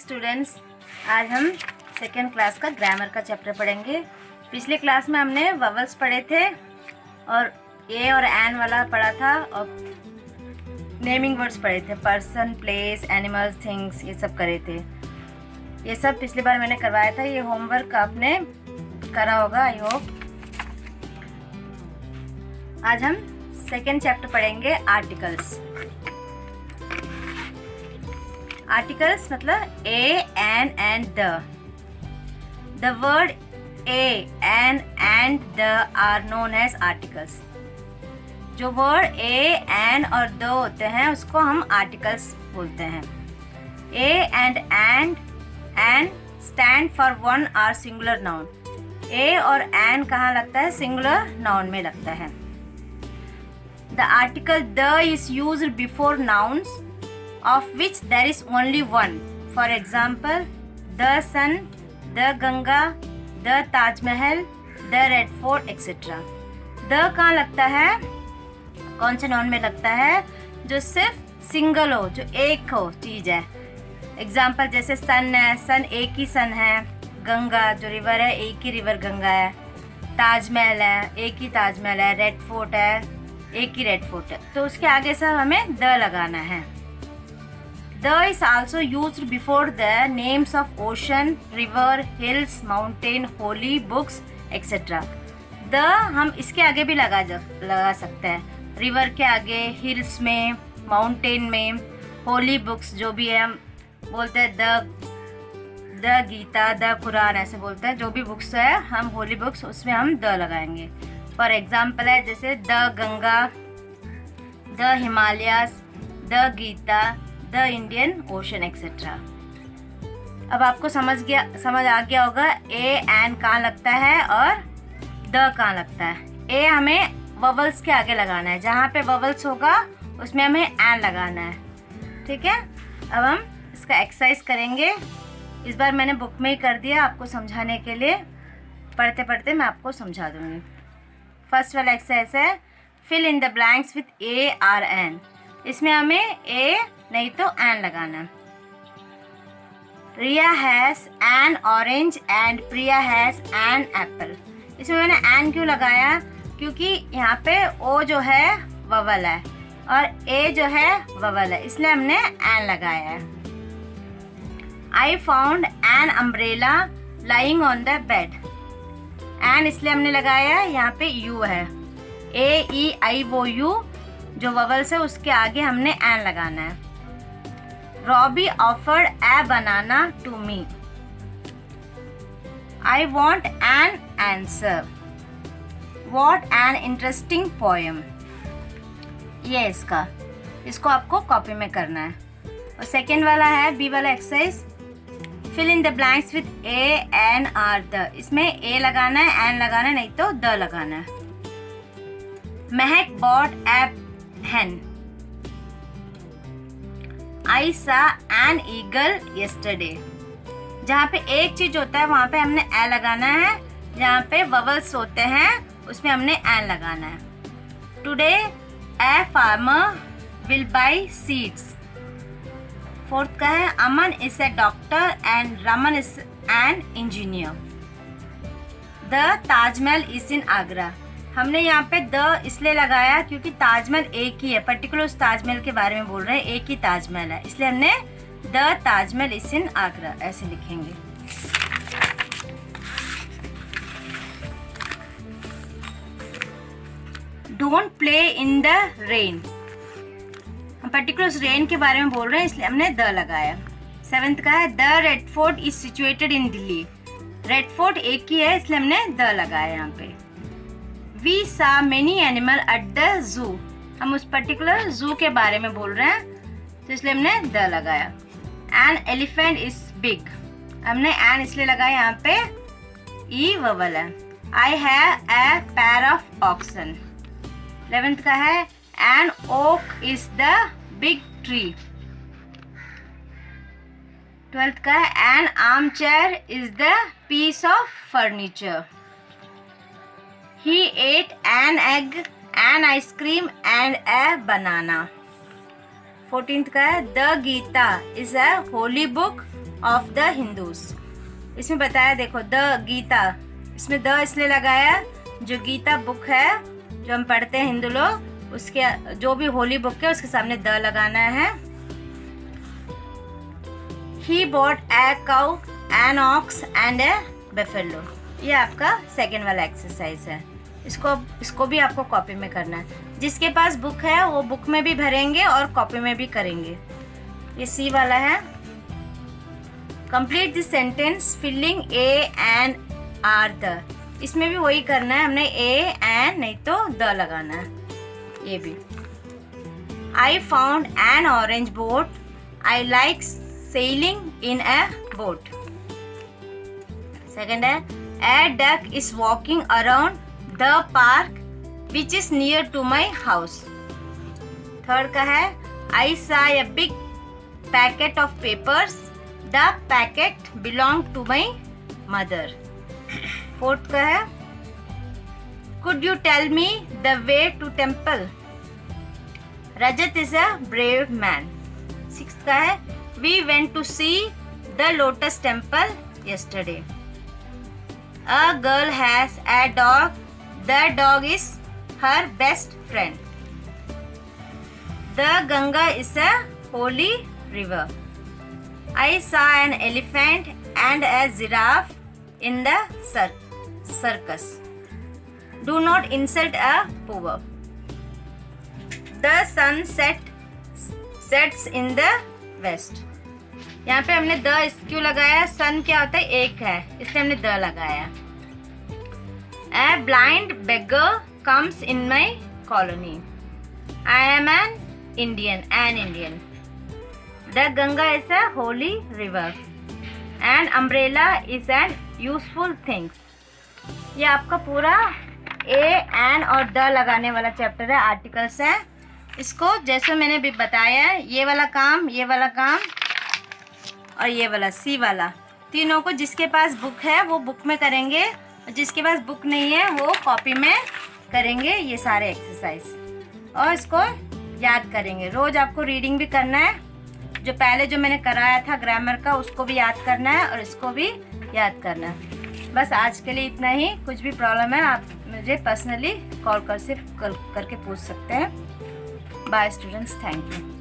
Students, आज हम second class का ग्रामर का चैप्टर पढ़ेंगे। पिछले क्लास में हमने ववल्स पढ़े थे और ए और एन वाला पढ़ा था और नेमिंग वर्ड्स पढ़े थे, पर्सन, प्लेस, एनिमल, थिंग्स, ये सब करे थे। ये सब पिछली बार मैंने करवाया था। ये होमवर्क आपने करा होगा, आई होप। आज हम सेकेंड चैप्टर पढ़ेंगे, आर्टिकल्स। आर्टिकल्स मतलब a, an and the. The word a, an and the are known as articles. जो वर्ड ए, एन और द होते हैं उसको हम आर्टिकल्स बोलते हैं। A and stand for one or singular noun. A और एन कहाँ लगता है? सिंगुलर नाउन में लगता है। The article the is used before nouns of which there is only one. For example, the sun, the Ganga, the Taj Mahal, the Red Fort, etc. the कहाँ लगता है? कौन से नाउन में लगता है? जो सिर्फ सिंगल हो, जो एक हो चीज़ है। एग्जाम्पल जैसे सन है, सन एक ही सन है। गंगा जो रिवर है, एक ही रिवर गंगा है। ताजमहल है, एक ही ताजमहल है। रेड फोर्ट है, एक ही रेड फोर्ट है। तो उसके आगे सब हमें द लगाना है। The is also used before the names of ocean, river, hills, mountain, holy books, etc. The हम इसके आगे भी लगा सकते हैं। रिवर के आगे, हिल्स में, माउंटेन में, होली बुक्स जो भी है हम बोलते हैं द गीता, द कुरान ऐसे बोलते हैं। जो भी बुक्स है हम होली बुक्स, उसमें हम द लगाएंगे। फॉर एग्जाम्पल है जैसे the Ganga, the Himalayas, the Gita, the Indian Ocean etcetera. अब आपको समझ आ गया होगा ए एन कहाँ लगता है और द कहाँ लगता है। ए हमें ववल्स के आगे लगाना है, जहाँ पे ववल्स होगा उसमें हमें एन लगाना है। ठीक है, अब हम इसका एक्सरसाइज करेंगे। इस बार मैंने बुक में ही कर दिया आपको समझाने के लिए। पढ़ते पढ़ते मैं आपको समझा दूँगी। फर्स्ट वाला एक्सरसाइज है fill in the blanks with a or an. इसमें हमें ए नहीं तो एन लगाना। Riya has an orange and Priya has an apple. इसमें मैंने एन क्यों लगाया? क्योंकि यहाँ पे ओ जो है ववल है और ए जो है ववल है, इसलिए हमने एन लगाया है। I found an umbrella lying on the bed. An इसलिए हमने लगाया, यहाँ पे यू है। ए ई आई ओ यू जो ववल्स है उसके आगे हमने एन लगाना है। Robbie offered a banana to me. I want an answer. What an interesting poem. ये इसको आपको कॉपी में करना है। और सेकेंड वाला है बी वाला exercise fill in the blanks with a an or the. इसमें ए लगाना है, एन लगाना है, नहीं तो द लगाना है। महक bot A hen. I saw an eagle yesterday. जहाँ पे एक चीज होता है वहाँ पे हमने ए लगाना है, जहाँ पे ववल्स होते हैं उसमें हमने एन लगाना है। Today a farmer will buy seeds. Fourth का है अमन is a doctor and Raman is an engineer. The Taj Mahal is in Agra. हमने यहाँ पे द इसलिए लगाया क्योंकि ताजमहल एक ही है, पर्टिकुलर उस ताजमहल के बारे में बोल रहे हैं, एक ही ताजमहल है, इसलिए हमने the Taj Mahal is in Agra ऐसे लिखेंगे। Don't play in the rain. हम पर्टिकुलर उस रेन के बारे में बोल रहे हैं इसलिए हमने द लगाया। सेवेंथ का है the red fort is situated in Delhi. Red fort एक ही है इसलिए हमने द लगाया यहाँ पे। We saw many animal at the zoo. हम उस पर्टिकुलर जू के बारे में बोल रहे हैं तो इसलिए हमने द लगाया। An elephant is big. हमने एन इसलिए लगाया, यहाँ पे ई ववल है। I have a pair of oxen. 11th का है An oak is the big tree. 12th का है An armchair is the piece of furniture. He ate an egg, an ice cream and a banana. 14th का है the Gita is a holy book of the Hindus. इसमें बताया देखो the Gita, इसमें the इसलिए लगाया जो गीता बुक है जो हम पढ़ते हैं हिंदू लोग, उसके जो भी होली बुक है उसके सामने द लगाना है। He bought a cow an ox and A buffalo. ये आपका सेकेंड वाला एक्सरसाइज है। इसको भी आपको कॉपी में करना है। जिसके पास बुक है वो बुक में भी भरेंगे और कॉपी में भी करेंगे। ये सी वाला है। Complete this sentence filling a an or the. इसमें भी वही करना है, हमने ए एन नहीं तो द लगाना है। ये भी I found an orange boat, I like sailing in a boat. Second है a duck is walking around the park which is near to my house. Third का है I saw a big packet of papers, the packet belong to my mother. Fourth का है could you tell me the way to temple, Rajat is a brave man. Sixth का है we went to see the lotus temple yesterday. A girl has a dog. The dog is her best friend. The Ganga is a holy river. I saw an elephant and a giraffe in the circus. Do not insult a poor. The sun sets in the west. यहाँ पे हमने the क्यों लगाया? सन क्या होता है? एक है, इसलिए हमने द लगाया। A blind beggar comes in my colony. I am an Indian. The Ganga is a holy river. An umbrella is an useful thing. ये आपका पूरा ए एन और द लगाने वाला चैप्टर है, आर्टिकल्स है। इसको जैसे मैंने भी बताया है, ये वाला काम और ये वाला सी वाला, तीनों को जिसके पास बुक है वो बुक में करेंगे और जिसके पास बुक नहीं है वो कॉपी में करेंगे ये सारे एक्सरसाइज। और इसको याद करेंगे। रोज़ आपको रीडिंग भी करना है, जो पहले जो मैंने कराया था ग्रामर का उसको भी याद करना है और इसको भी याद करना है। बस आज के लिए इतना ही। कुछ भी प्रॉब्लम है आप मुझे पर्सनली कॉल करके पूछ सकते हैं। Bye students, thank you.